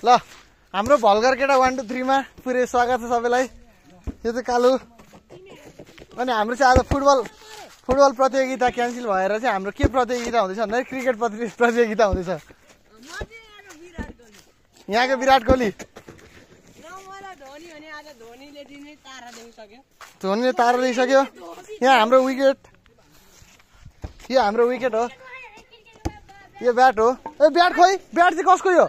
ल हाम्रो भल्गर केटा 1 2 3 मा पुरै स्वागत छ सबैलाई। यो चाहिँ कालु अनि हाम्रो चाहिँ आज फुटबल प्रतियोगिता क्यान्सल भएर चाहिँ हाम्रो के प्रतियोगिता हुँदैछ भन्दा क्रिकेट प्रतियोगिता हुँदैछ। यहाँको विराट कोहली धोनीले तारा दिइसक्यो। यहाँ हाम्रो विकेट हो। यो ब्याट हो। ए ब्याट खोइ ब्याट चाहिँ कसको यो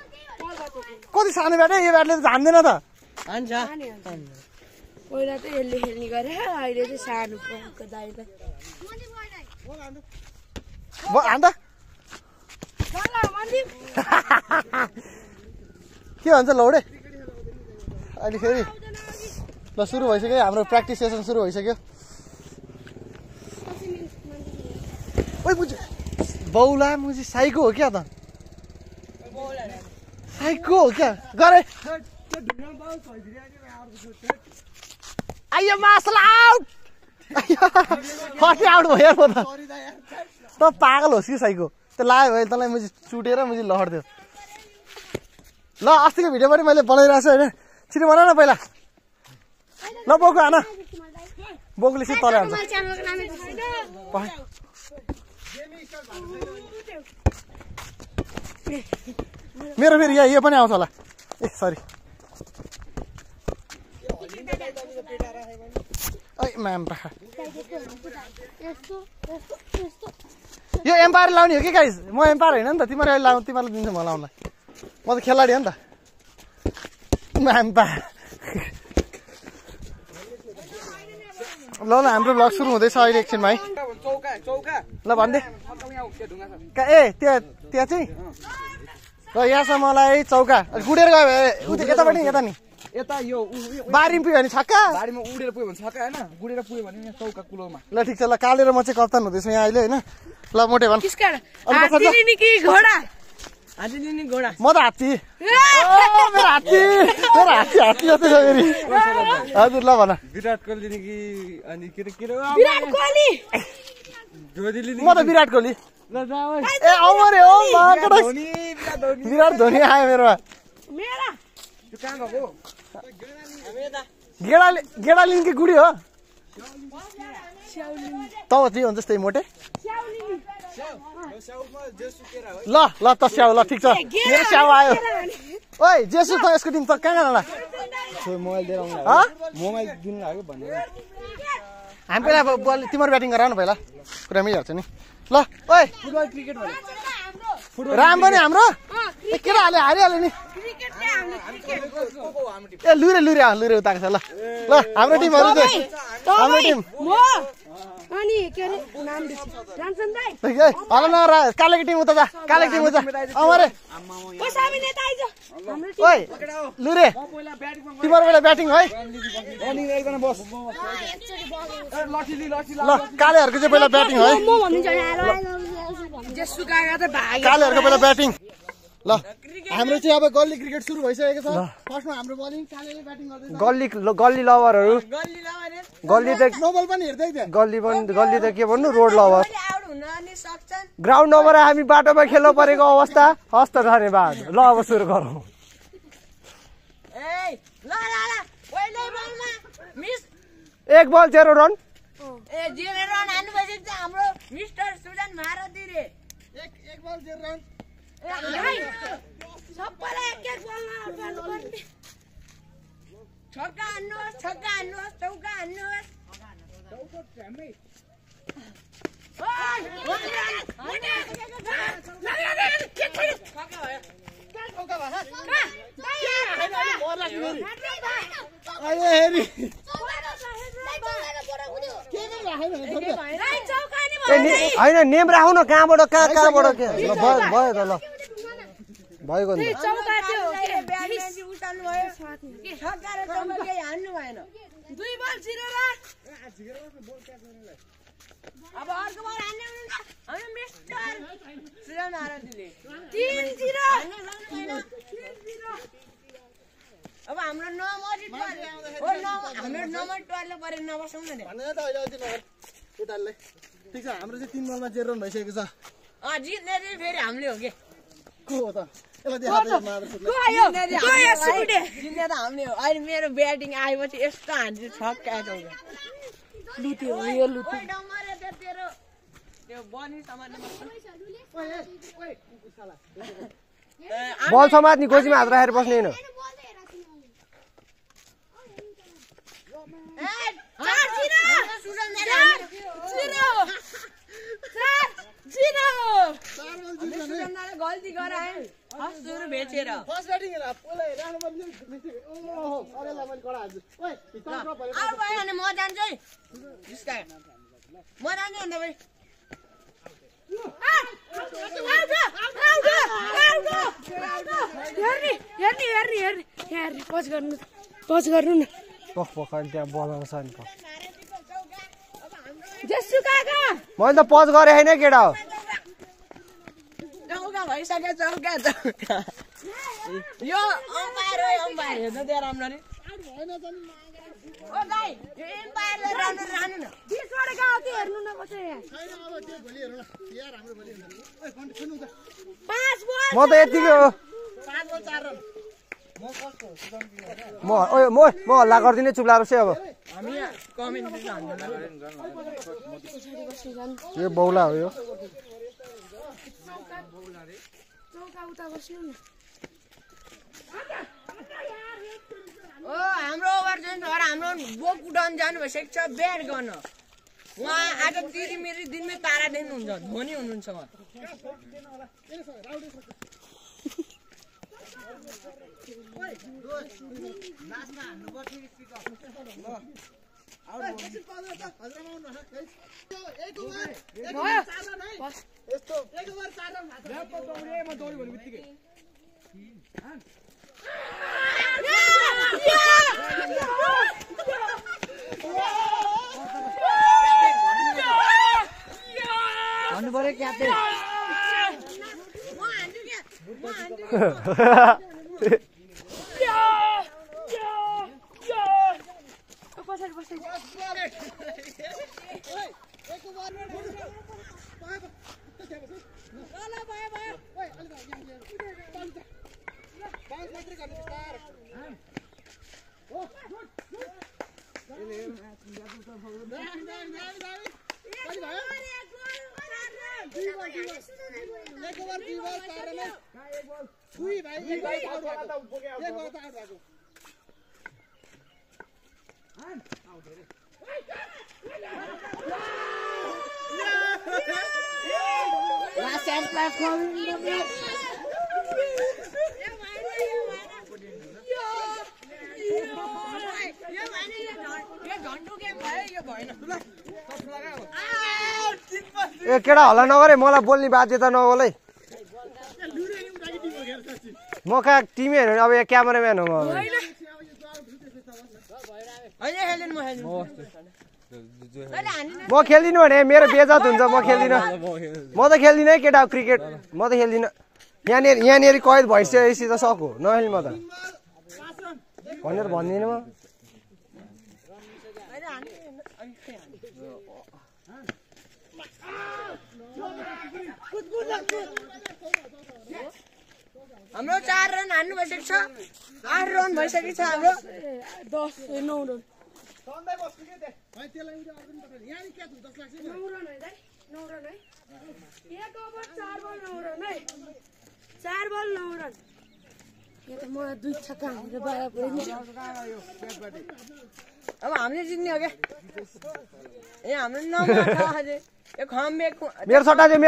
कति सानो ब्याट यो ब्याटले त हान्दैन त हान्छ पहिला त यसले खेल्ने गरे अहिले चाहिँ सानो पको दाइले हान्द के भन्छ लौडे अहिले फेरि ल सुरु भइसक्यो हाम्रो प्र्याक्टिस सेसन सुरु भइसक्यो। ओइ बुझ बौला मुजी साइको हो क्या त साइको हो क्या गरे आइयो मासल आउट फर्स्ट आउट भयो म त पागल होस् कि साइको त्यो लाग्यो भने तँलाई मुजी चुटेर मुजी लड्थ्यो। ल अस्तिको भिडियो पनि मैले बनाइरहेको छु होइन छिटो बना न पहिला ल बोकु आन बोकुले चाहिँ तल हान्छ मेरो फेरि यहाँ यो पनि आउँछ होला ए सरी यो एम्पायर लाउने हो कि गाइस म एम्पायर होइन नि त तिमीहरूले लाउ तिमीलाई दिन्छु म लाउनलाई म त खेलाडी हो नि त म एम्पायर। ल ल हाम्रो भ्लग सुरु हुँदैछ अहिले एकछिनमा है ल भन्दे ए त्यहाँ चाहिँ र यहाँसम्म मलाई चौका गुडेर गयो यतापट्टि यता नि यता यो बारीमा पुग्यो भने छक्का बारीमा उडेर पुग्यो भने छक्का हैन गुडेर पुग्यो भने यहाँ चौका कुलोमा। ल ठिक छ ल कालेर म चाहिँ कप्तान हुँदैछु यहाँ अहिले होइन ल मोटे भन् म त हात्ती मेरो हात्ती जस्तै छ फेरि हजुर ल भन विराट कोहली कि अनि के म त विराट कोहली ए अमरे हो विराट धोनी आयो मेरोमा गेडालिनकी गुडी हो त त्यही हुन्छ त्यही मोटे ल ल त स्याउ ल ठिक छ मेरो स्याउ आयो ओइ जेसु त यसको टिम त कहाँ जानु मोबाइल दिएर आउनु मोबाइल दिनु लाग्यो भनेर हामी पहिला बल तिम्रो ब्याटिङ गर न पहिला कुरा मिलिहाल्छ नि ल ओइ फुटबल क्रिकेट भने राम पनि हाम्रो ए केटा हारिहाल्यो नि ए लुरे उताको छ ल ल हाम्रो टिमहरु चाहिँ हाम्रो टिम अनि के रे नाम बिर्से रामचन्द्र दाइ हल न कालेको टिम उता जा कालेको टिम उता अमरे ओ सामी नेता आइज हाम्रो टिम ओइ लुरे तिम्रो बेला ब्याटिङ है अनि एकजना बस लठी ल कालेहरुको चाहिँ पहिला ब्याटिङ है म भन्नु छ जेसु गागा त भाग्यो कालेहरुको पहिला ब्याटिङ ल हाम्रो चाहिँ अब गल्ली क्रिकेट सुरु भइसकेको छ फर्स्टमा हाम्रो बलिङ कालेले ब्याटिङ गर्दैछ गल्ली लभरहरु गल्ली त नोबल पनि हेर्दै थिए गल्ली त के भन्नु रोड लभर ग्राउन्ड नभएर हामी बाटोमा खेल्न परेको अवस्था हस्त धन्यवाद ल अब सुरु गरौँ एक बल 0 रन हाम्रो मिस्टर सुजन भारती रे एक बल 0 रन सबैलाई एक बलमा गर्नुपर्ने छक्का हान्नुहोस् चौका हान्नुहोस् होइन नेम राखौ न कहाँबाट कहाँबाट के भयो त ल भएको नि दुई बल छिरेर अब अर्को बल हान्ने हामी मिस्टर सुजन भारतीले 3-0 अब हाम्रो नम्बर 12 परे नबसौँ न ठिक छ हाम्रो चाहिँ 3 बलमा 0 रन भइसकेको छ जित्ने चाहिँ फेरि हामीले हो के जिन्ने त हामीले हो अहिले मेरो ब्याटिङ आएपछि यस्तो हान्छु छक्का चौका लुटी हो यो लुटी त्यो बनी समात्ने बल समात्ने गोजीमा हात राखेर बस्ने हैन गल्ती गराए बेचेर म जान्छु है म जान्छु अन्त भाइ पच गर्नु न पख अनि त्यहाँ बल आउँछ नि जसु काका मैले त पज गरे हैन केटा हो चौका भइसक्यो चौका यो अम्पायर हेर्नु त्यहाँ राम्ररी ओ दाइ यो एम्पायरले राम्ररी राख्नु न 20 वटा गाउँथे हेर्नु न कसै यहाँ पाँच बल म त यतिकै हो 5 बल 4 रन म हल्ला गर्दिनै चुप लाएर अब हामी कमेन्ट्री यो बौला हो यो चौका उता बस्नु न ओ हाम्रो ओभर चाहिँ तर हाम्रो बोक उडाउन जानु भइसकेको छ ब्याट गर्न उहाँ आज तिरिमिरी दिनमै तारा देख्नुहुन्छ धोनी हुनुहुन्छ उहाँ भन्नु पर्यो क्याप्टेन ए केटा हल्ला नगरे मलाई बोल्ने बाध्यता नहोला है म कहाँ टिमै हेर्नु अब यहाँ क्यामेराम्यान हो म खेल्दिनँ भने मेरो बेइज्जत हुन्छ म खेल्दिनँ म त खेल्दिनँ है केटा क्रिकेट म त खेल्दिनँ यहाँनिर कैद भइसकेपछि त सक्यो नखेल्नु म त भनेर भन्दिनँ म हाम्रो 4 रन हान्नु भइसकेको छ 8 रन भइसकेको छ हाम्रो 9 रन 9 रन है एक ओभर 4 बल 9 रन है 4 बल 9 रन यहाँ त म 2 छक्का हानेर बाहिर पुर्याइदिन्छु अब हामीले जित्ने हो क्या ए हाम्रो नम्बर छ अझै यो खम्बे मेरो सट्टा दियो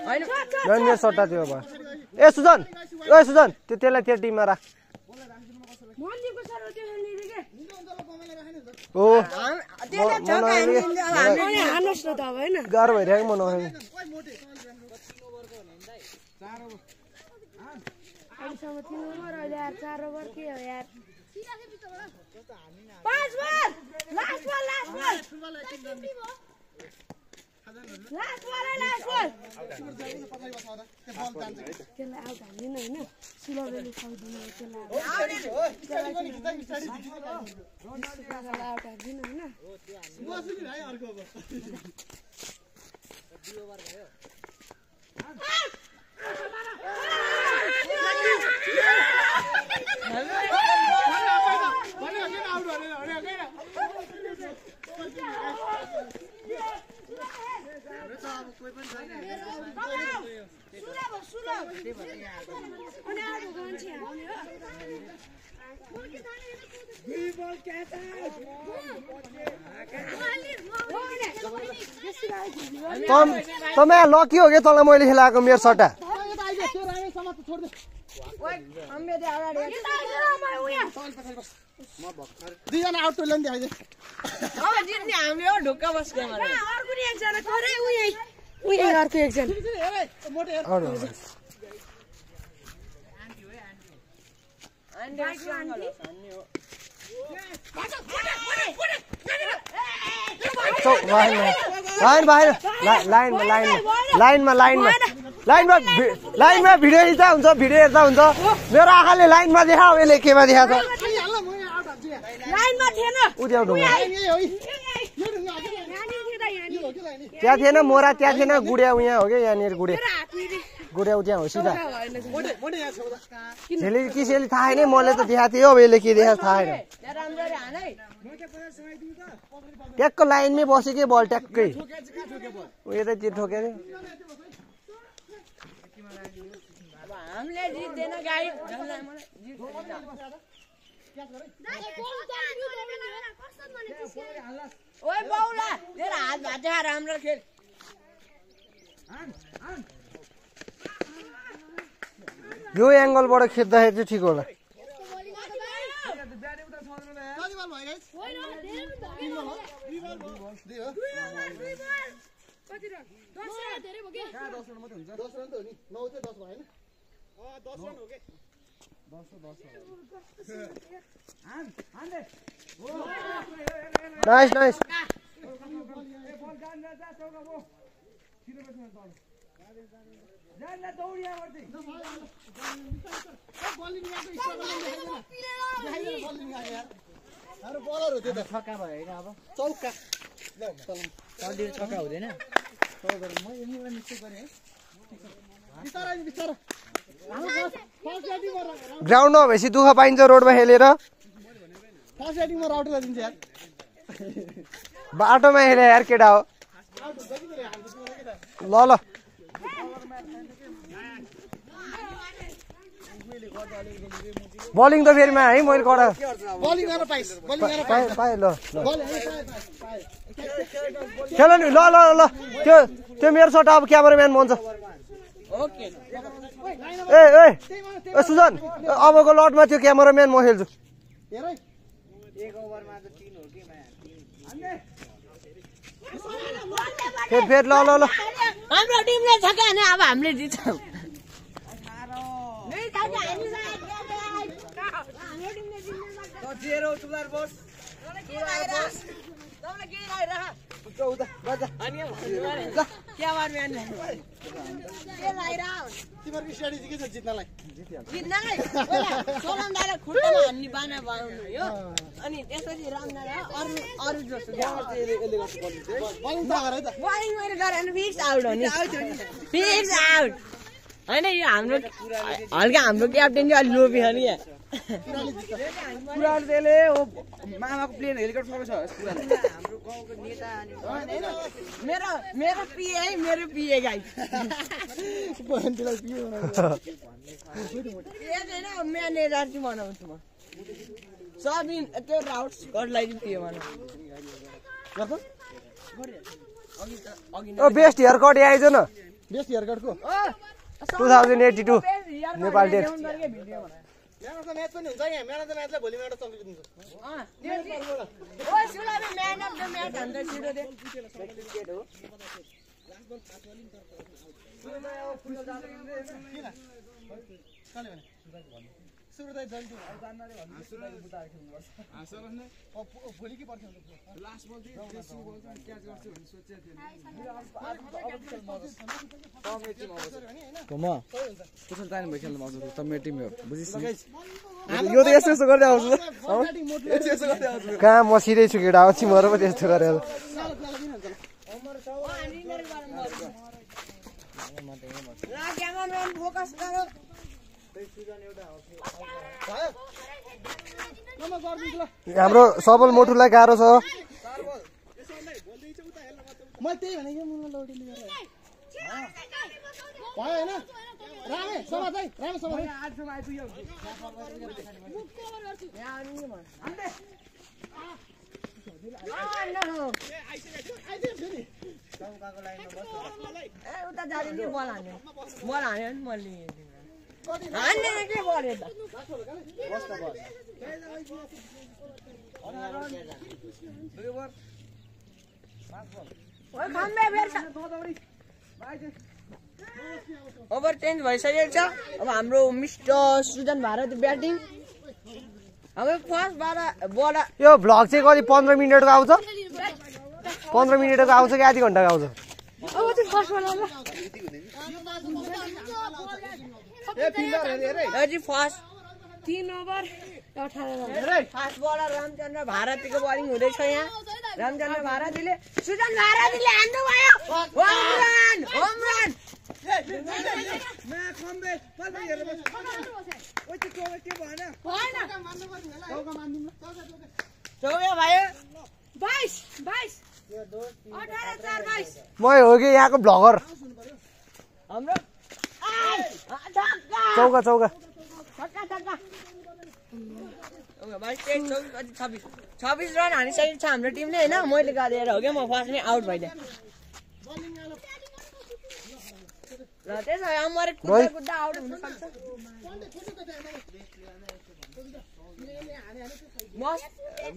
हैन मेरो सट्टा दियो अब ए सुजन त्यो त्यसलाई त्यो टिममा राख मन्दिरको सर त्यो खेल्ने रे के ओ त्यसले छक्का हानिदिन्छ अब हामी हान्नुस् न त अब हैन गाह्रो भइरहेको म नखेल्ने अहिलेसम्म 3 ओभर अहिले यार 4 ओभर के हो यार 5 बल लास्ट बल त्यसलाई आउट हान्दिनँ होइन सुलभले खाइदिनु त्यसलाई आउट हान्दिनँ होइन तपाईँ लकी हो क्या तँलाई मैले खेलाएको मेरो सट्टा दुईजना आउट टोलले नि देखाइदे अब जित्ने हामीले हो ढुक्क बस्ने अर्को एकजना थोरै उही अर्को एकजना लाइनमा भिडियो हेर्दा हुन्छ मेरो आँखाले लाइनमा देखा यसले केमा देखा छ लाइनमा थिएन त्यहाँ थिएन मोरा त्यहाँ थिएन गुडिया उहाँ हो क्या यहाँनिर गुडिया त्यहाँ हो सिधा झेली किसेली थाहा छैन मैले त देखाएको थिएँ अब यसले के देखाएको थाहा छैन ट्याक्क लाइनमै बस्यो कि बल ट्याक्कै उयो त त्यो ठोक्यो अरे हामीले जित्दैन गाई ओए बाउला तेरो हात भाँच्यो राम्रो खेल यो एङ्गलबाट खेद्दाखेरि चाहिँ ठिक होला नाइस ग्राउन्ड नभएपछि दुःख पाइन्छ रोडमा खेलेर बाटोमा खेले यार केटा हो ल बलिङ त फेरिमा है मैले कडा पाएँ ल खेल नि ल त्यो मेरो सट्टा अब क्यामेराम्यान भन्छ ए सुजन अबको लटमा त्यो क्यामेराम्यान म खेल्छु फेर ल हाम्रो टिमले छ क्या अब हामीले जित्छौँ अनि त्यसपछि रामदाले अरू जस्तो फिक्स आउट हो नि फिक्स आउट होइन यो हाम्रो हल्का हाम्रो क्याप्टेन चाहिँ अलिक लोभी छ नि मामाको प्लेन हेलिकप्टर छ मेरो पिए गाई म्यानेजर चाहिँ बनाउँछु म सब त्यो राउट्सहरूलाई चाहिँ पिए बनाउँछु बेस्ट हेयर कट आइज न बेस्ट हेयर कटको 2082 नेपाल डेट म्यान अफ द म्याच पनि हुन्छ यहाँ म्यान अफ द म्याचलाई भोलि एउटा ट्रफी दिन्छ ओए सुलाले म्यान अफ द म्याच भन्छ छिटो दे सुरुदाई जल्दी भोलि के पर्छ लास्ट बल चाहिँ क्याच गर्छु भन्ने सोचेको म त्यसो टाइम भयो खेल्नु आउँछु त मेरो टिम हो बुझिस् यो त यस्तो गर्दै आउँछु कहाँ मसिरै छु केटा आउँछु मरो पनि त्यस्तो गरेर हाम्रो सबल मोटुलाई गाह्रो छ म त्यही भनेको मुना लौटिने गरेर भयो हैन रामे समाज है रामे समाज आजसम्म आइपुग्यो उता जाने नि बल हान्यो नि मैले हान्ने के पर्यो त ओभर चेन्ज भइसकेको छ अब हाम्रो मिस्टर सृजन भारती ब्याटिङ हाम्रो फर्स्ट बल यो भ्लग चाहिँ कति 15 मिनेटको आउँछ 15 मिनेटको आउँछ कि आधी घण्टाको आउँछ first 3 over 18 run fast bowler Ramchandra भारतीको बलिङ हुँदैछ यहाँ रामचन्द्र भारतीले सृजन भारतीले हान्नु भयो होम रन चौका भयो 22 18 4 22 म हो कि यहाँको भ्लगर हाम्रो चौका चौका 26 रन हानिसकेको छ हाम्रो टिमले होइन मैले गरेर हो क्या म फर्स्ट नै आउट भइदिएँ र त्यसो भए अमर कुद्दा आउट हुन सक्छ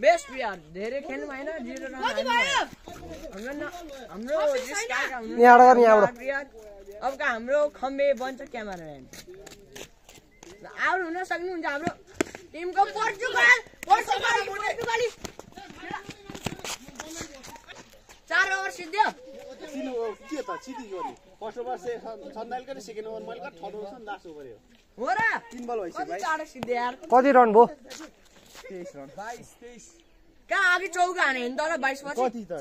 बेस्ट प्लेयर धेरै खेल्नु भएन 0 रन हाम्रो अब हाम्रो खम्बे बन्छ क्यामेराम्यान आउट हुन सक्नुहुन्छ हाम्रो टिमको पोर्चुगल 4 ओभर सिद्धियो के त सिधी गरी फर्स्ट ओभर से सन्दाल गरे सेकेन्ड ओभर मैले थर्ड ओभर सम लास्ट ओभर हो र 3 बल भइसक्यो भाइ चाँडो सिद्धियो यार कति रन भयो 23 रन 22 कहाँ अघि चौका हाने नि तर 22 पछि कति त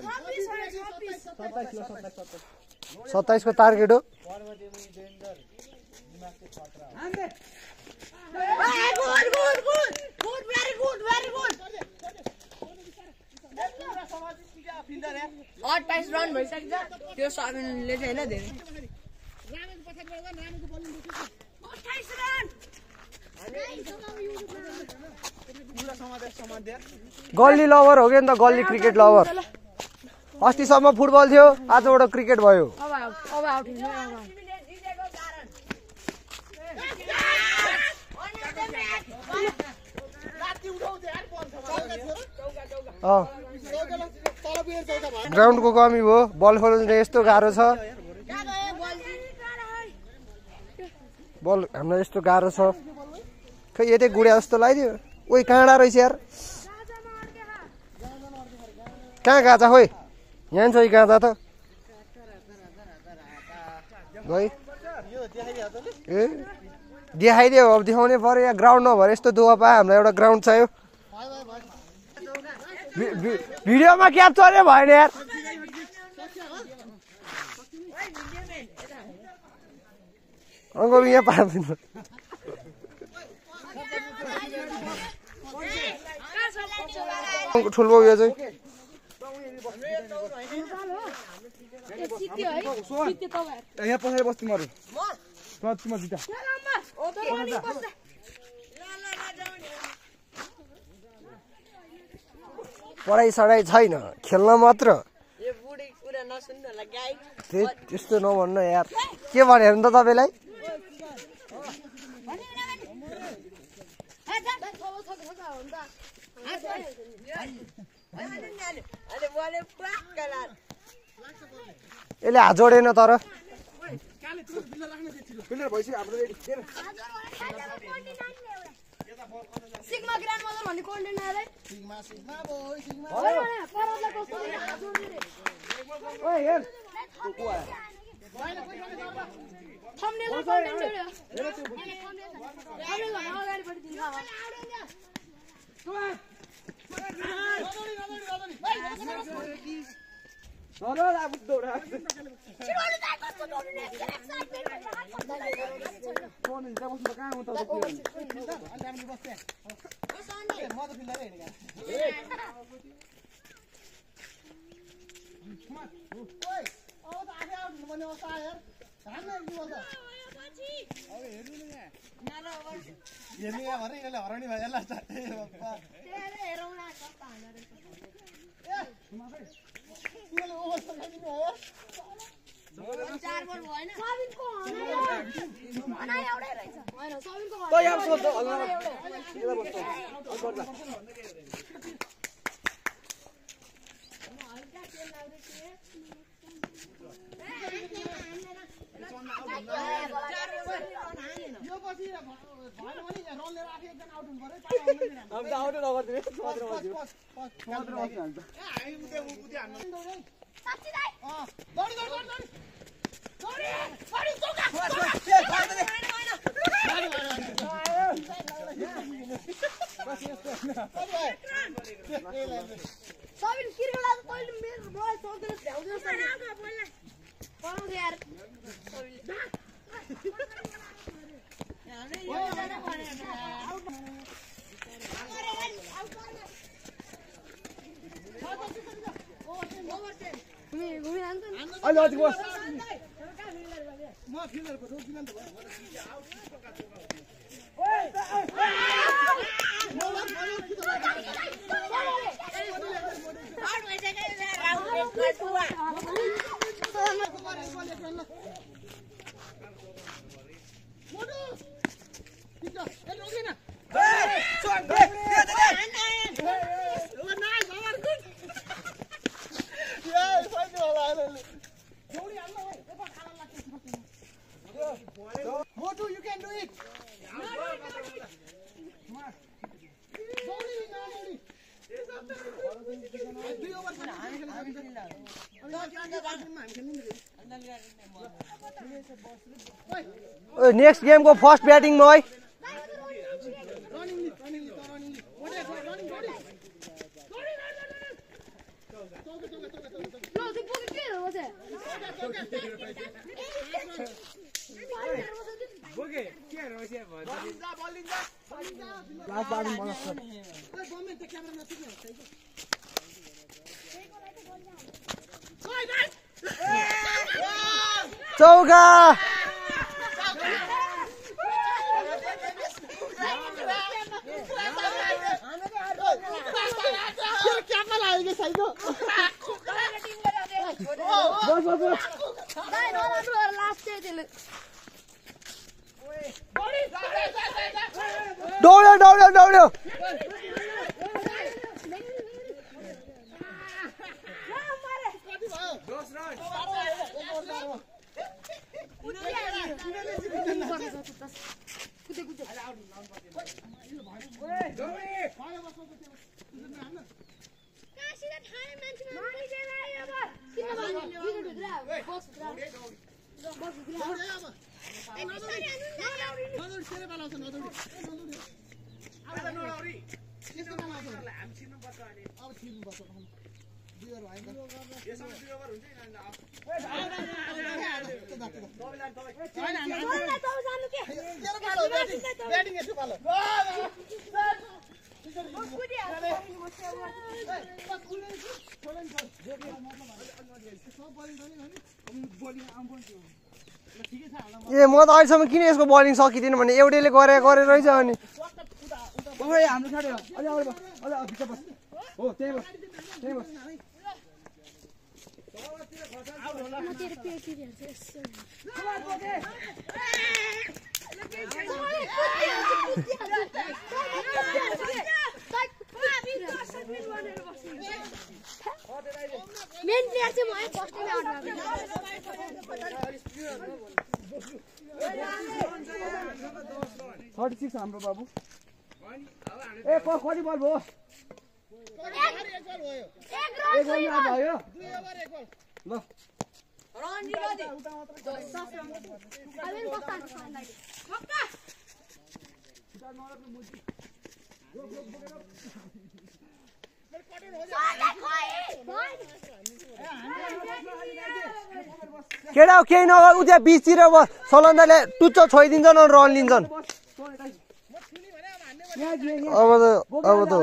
27 को टार्गेट हो very good 28 रन भइसक्यो त्यो सबिनले चाहिँ हैन धेरै गल्ली लभर हो कि नि त गल्ली क्रिकेट लभर अस्तिसम्म फुटबल थियो आजबाट क्रिकेट भयो अब आउट हुन्छ ग्राउन्डको कमी हो बल खेल्नु यस्तो गाह्रो छ बल हामीलाई यस्तो गाह्रो छ खै यतै गुडिया जस्तो लगाइदियो ओइ काँडा रहेछ यार कहाँ गाजा खोइ यहाँ छ गाजा त गई ए देखाइदियो अब देखाउनै पर्यो यहाँ ग्राउन्ड नभएर यस्तो दुःख पायो हामीलाई एउटा ग्राउन्ड चाहियो भिडियोमा क्याप्चरै भएन यार अङ्कल यहाँ पार्दिनु ठुलो उयो चाहिँ यहाँ पछाडि बस्छु मरु म जिता पढाइ सढाइ छैन खेल्न मात्र यो बुढी कुरा नसुन्नु होला गाई त्यस्तो नभन्नु यार के भने त तपाईँलाई यसले हात जोडेन तर सिग्मा ग्रान्ड मदर भन्ने कन्टेन्ट आयो सिग्मा बोय सिग्मा परला कस्तो ओइ हेर थम्बनेल कन्टेन्ट जोड्यो थम्बनेल अगाडि पट्टि दिन्छ नेक्स्ट गेम को फर्स्ट बैटिंग में है चौका दौड्यो दौड्यो दौड्यो ए म त अहिलेसम्म किन यसको बलिङ सकिदिन भने एउटैले गरे रहेछ अनि हाम्रो छाड्यो अलि अगाडि बस अलि भित्र बस हो त्यही बस त्यही बस मेन प्लेयर चाहिँ म फर्स्ट टाइम आउट भएको 36 हाम्रो बाबु ए कति बल भयो एक बल भयो ल केटा केही नगर उता बिचतिर सलन्दाले टुच्चो छोइदिन्छन् अनि रन लिन्छन् अब त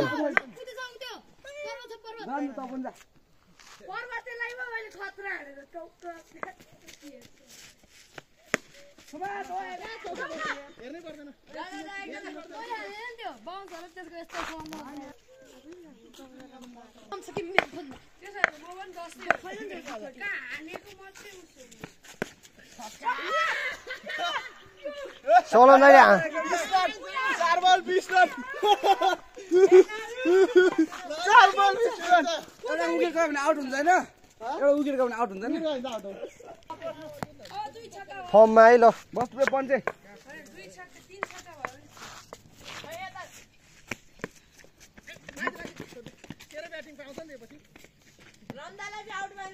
सलन्दाले 4 बल 20 रन 4 बल 20 रन एउटा विकेट गयो भने आउट हुँदैन एउटा विकेट गयो भने आउट हुँदैन फर्ममा है ल बस पुरै पञ्चे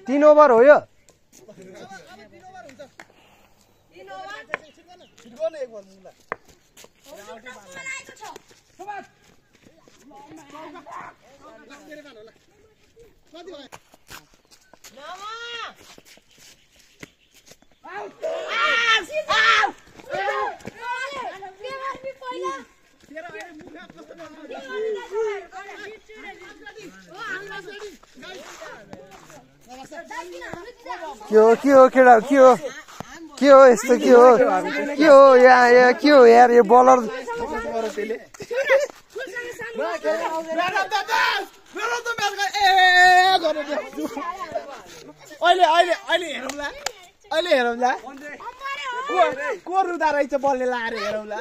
तीन ओभर हो यो के हो केटा के हो यस्तो के हो यहाँ के हो यार यो बलर अहिले हेरौँला को रुदा रहेछ बलले लाएर हेरौँला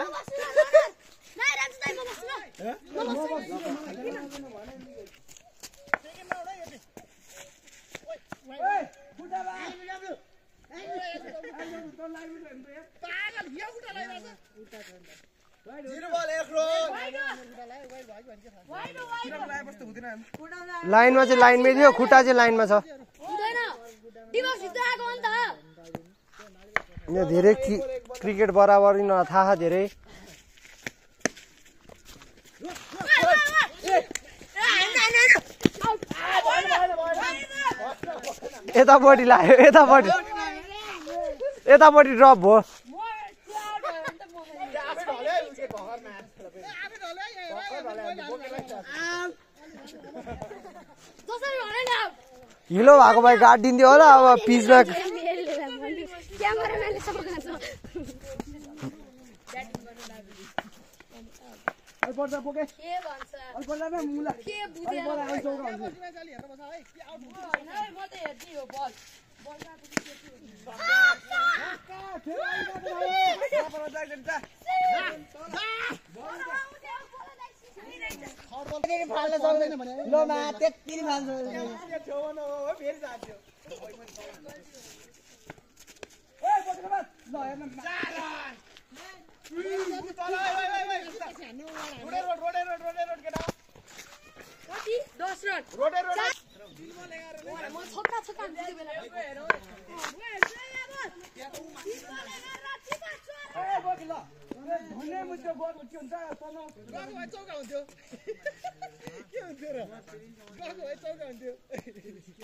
लाइनमा चाहिँ लाइनमै थियो खुट्टा चाहिँ लाइनमा छ यहाँ धेरै क्रिकेट बराबरी न थाहा धेरै यतापट्टि लाग्यो यतापट्टि ड्रप भयो हिलो भएको भए काटिदिन्थ्यो होला अब पिचमा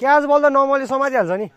क्याच बल त नर्मली समातिहाल्छ नि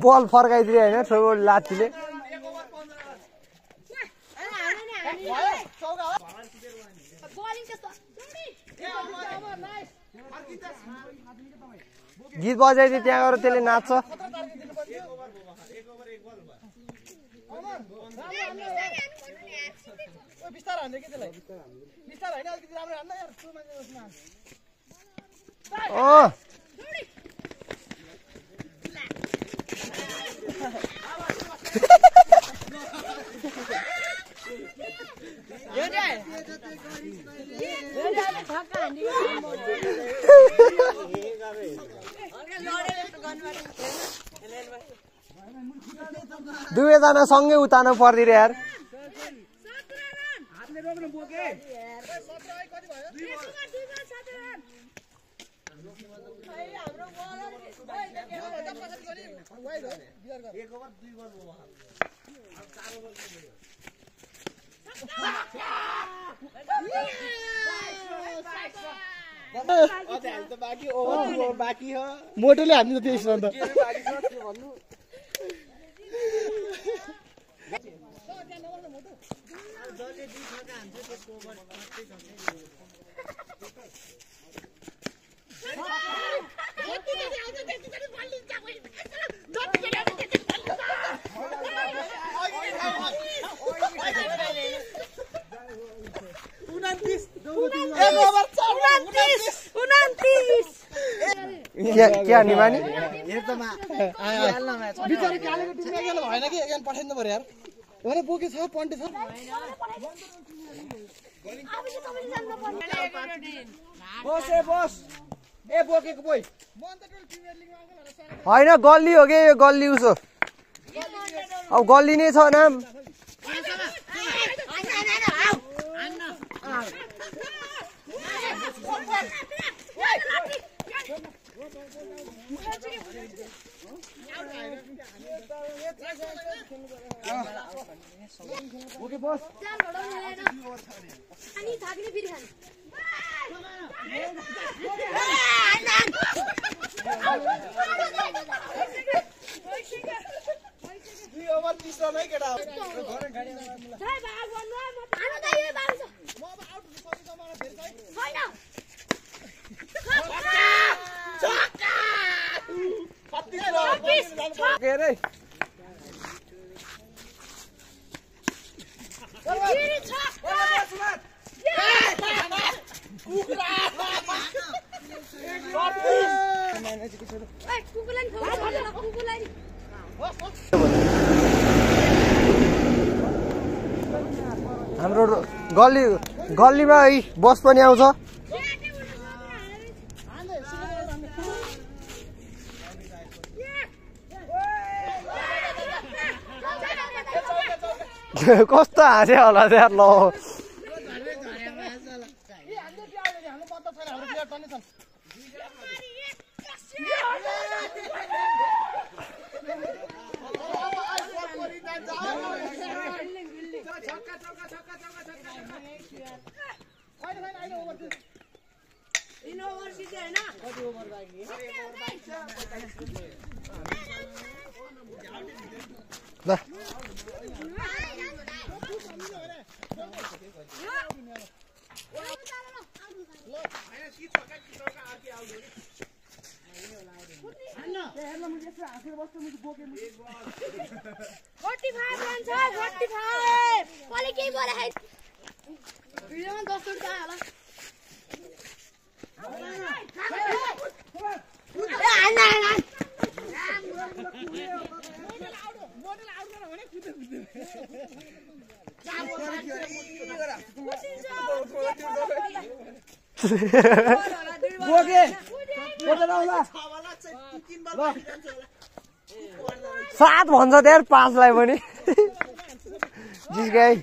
बल फर्काइदियो होइन ठुलो लात्तीले गीत बजाइदियो त्यहाँ गएर त्यसले नाच्छ यो चाहिँ यो चाहिँ छक्का हान्दियो दुवैजना सँगै उतार्नु पर्दैन रे यार हातले रोक्नु बोके मोटोले हामी त त्यही अन्त क्या निमानी बिचारी कालेको टिम एकल भएन कि एकल पठाइदिनु पर्यो यार भने बोके छ पन्टे छ बस ए बोकेको बोइ होइन गल्ली हो कि यो गल्ली उसो अब गल्ली नै छ नाम ओके बस अनि थाक्ने फेरि खाने के रे हाम्रो गल्लीमा बस पनि आउँछ कस्तो हाँस्यो होला यार ल ल बोके सात भन्छ यार 5 लाई पनि जिस्काई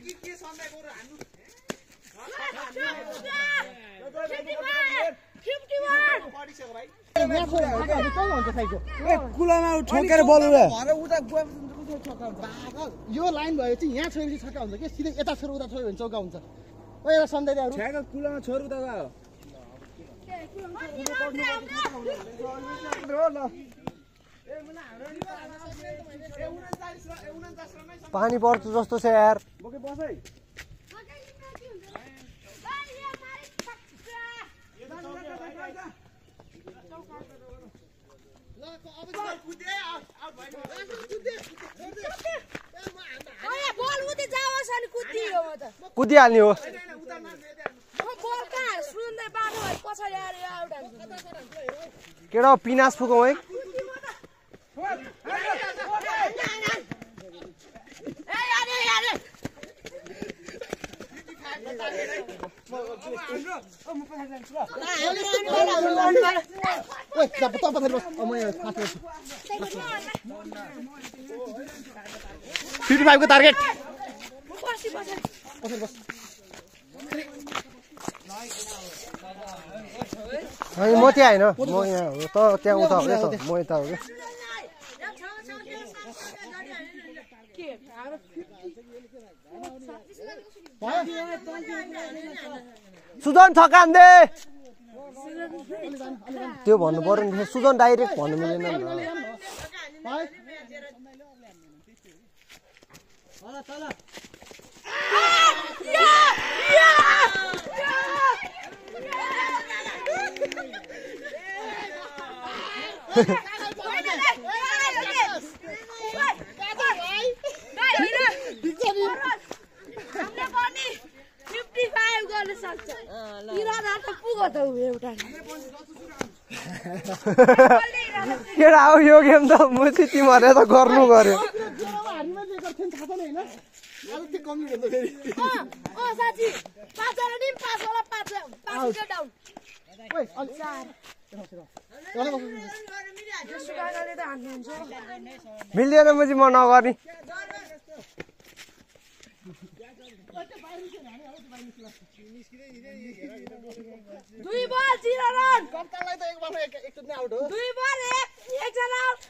कुलामा ठोकेर बलु यो लाइन भयो चाहिँ यहाँ छोएपछि छक्का हुन्छ कि सिधै यता छोएर उता छोयो भने चौका हुन्छ ओ एउटा सम्झाइदियो ठ्याक कुलामा छोर उता गयो पानी पर्छ जस्तो छ यार बोके बस है कुदिहाल्ने हो केटा पिनास फुकौँ है ओइ तँ पछाडि बस म यहाँ फास्ट गर्छु 55 को टार्गेट पछाडि बस अनि म त्यहाँ हैन म यहाँ हो त त्यहाँ उता हो त म यता हो के सुजन छकान दे त्यो भन्नु पर्यो नि सुजन डाइरेक्ट भन्नु मिलेन नि केटा हो यो गेम त म चाहिँ तिमीहरूले त गर्नु गर्यो मिल्दैन म चाहिँ म नगर्ने दुई बल 0 रन कप्तानलाई त एक बलमा एकचोटि आउट हो दुई बल एक जना आउट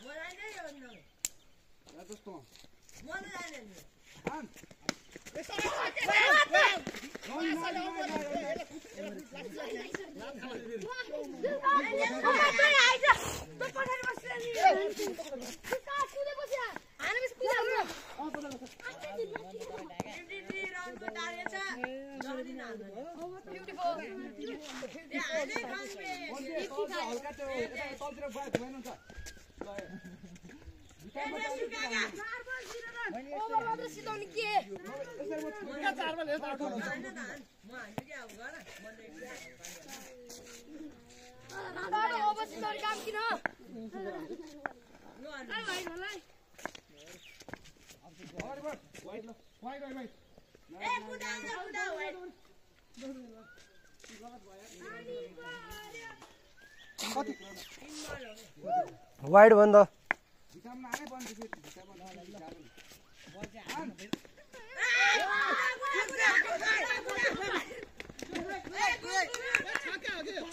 वाइड बन्द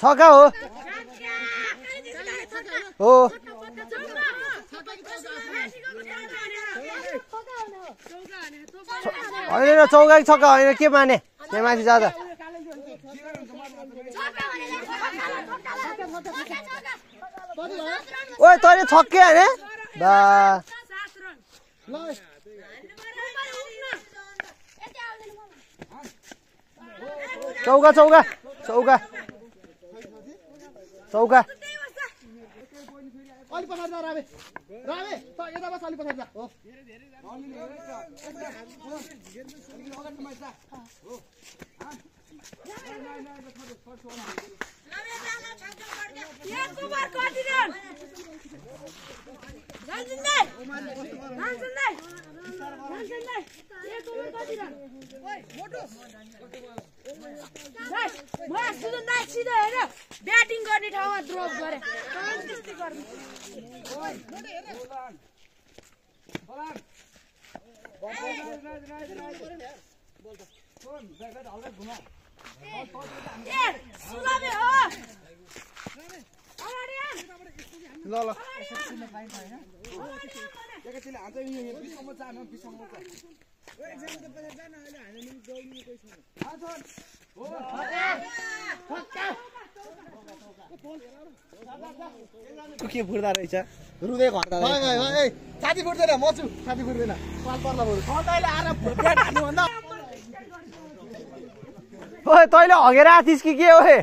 छक्का हो होइन चौका छक्का होइन के माने त्यहाँ माथि जाँदा ओए तैँले छक्के होइन बा चौका चौका चौका चौका अलि पछाडि जा रावे रावे त यता बस अलि पछाडि जा हो ब्याटिङ गर्ने ठाउँमा ड्रप गरे ल ल के फुर्दा रहेछ रुँदै घट्दा छाती फुट्दैन म छु छाती फुट्दैन पाल पर्ला बरु खन्दाइले आएर ब्याट हान्नु भन्दा ओए तैँले हगेर आथिस् कि के हो हे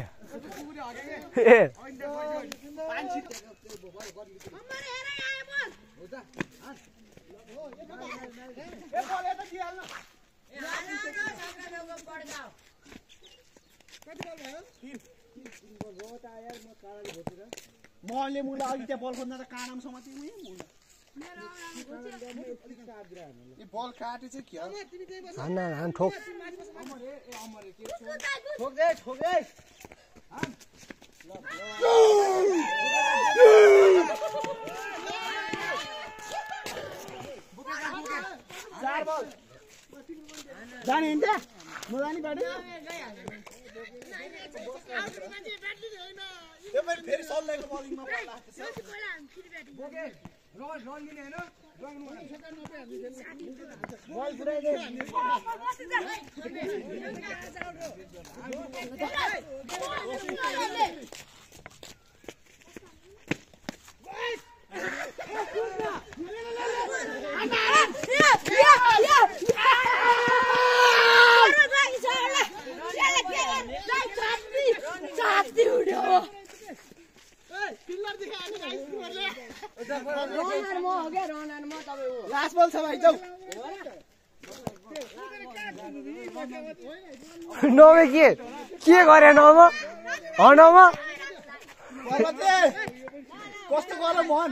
मैले मुला अघि त्यहाँ बल खोज्न त कानाम समाति बल काटे चाहिँ हान ठोक जाने हिँड्छ म जाने बाटो फेरि सल्लाहको बलिङमा लास्ट बल छ भाइ जाऊ नौमे के गरे नौमा नौमा कस्तो गरम भन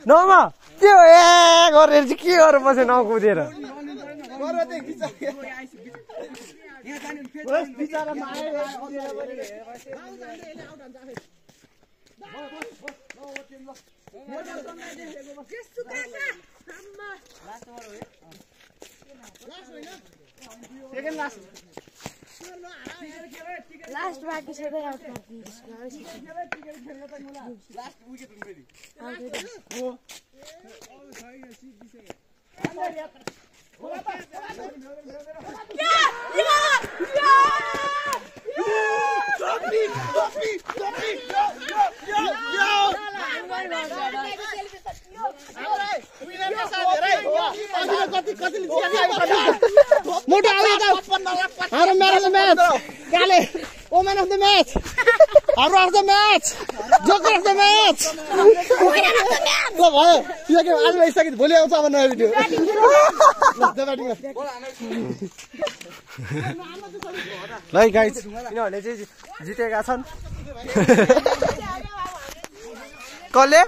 नौमा त्यो ए गरेर चाहिँ के गरेर बस्यो नौ कुदेर बिचरा लास्ट बाकी छ मोटो आउने त हाम्रो म्यान अफ द म्याच काले ओ म्यान अफ द म्याच हाम्रो of the match joker of the match ल भयो यो के आज भइसक्यो भोलि आउँछ अब नयाँ भिडियो ल गाइज यिनीहरूले चाहिँ जितेका छन् कसले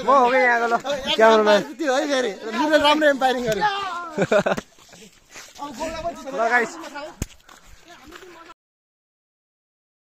म हो कि यहाँको ल क्यामेराम्यान त्यो है फेरि राम्रो एम्पायरिङ गर्यो ल गाइस